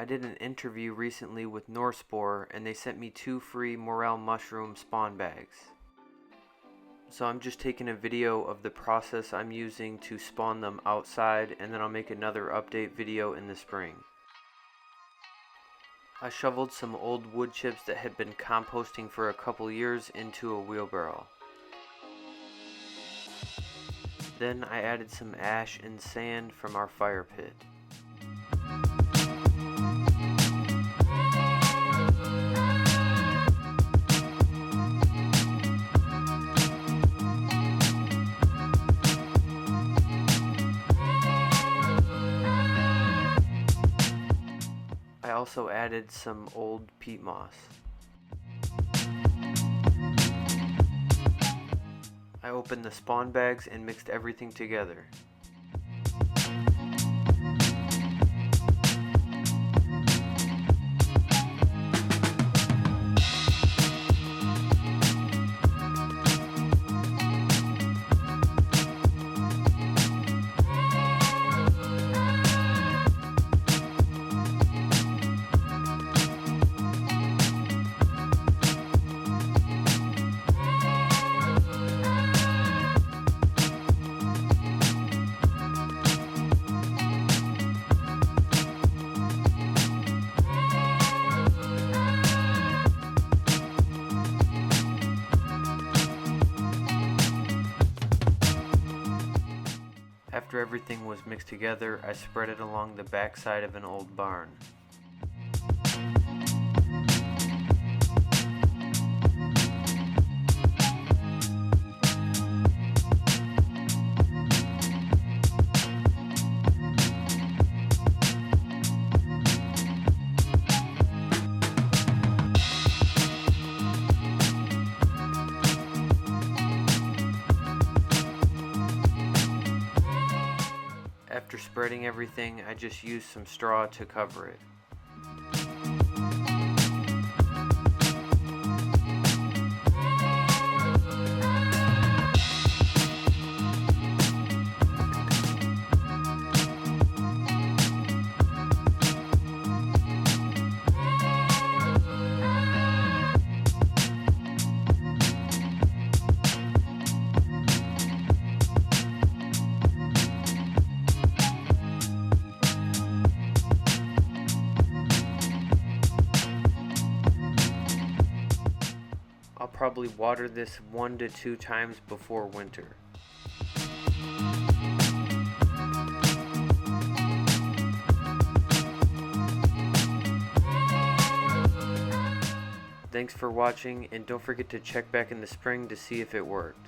I did an interview recently with North Spore and they sent me 2 free Morel mushroom spawn bags. So I'm just taking a video of the process I'm using to spawn them outside, and then I'll make another update video in the spring. I shoveled some old wood chips that had been composting for a couple years into a wheelbarrow. Then I added some ash and sand from our fire pit. I also added some old peat moss. I opened the spawn bags and mixed everything together. After everything was mixed together, I spread it along the backside of an old barn. After spreading everything, I just used some straw to cover it. I'll probably water this 1 to 2 times before winter. Thanks for watching, and don't forget to check back in the spring to see if it worked.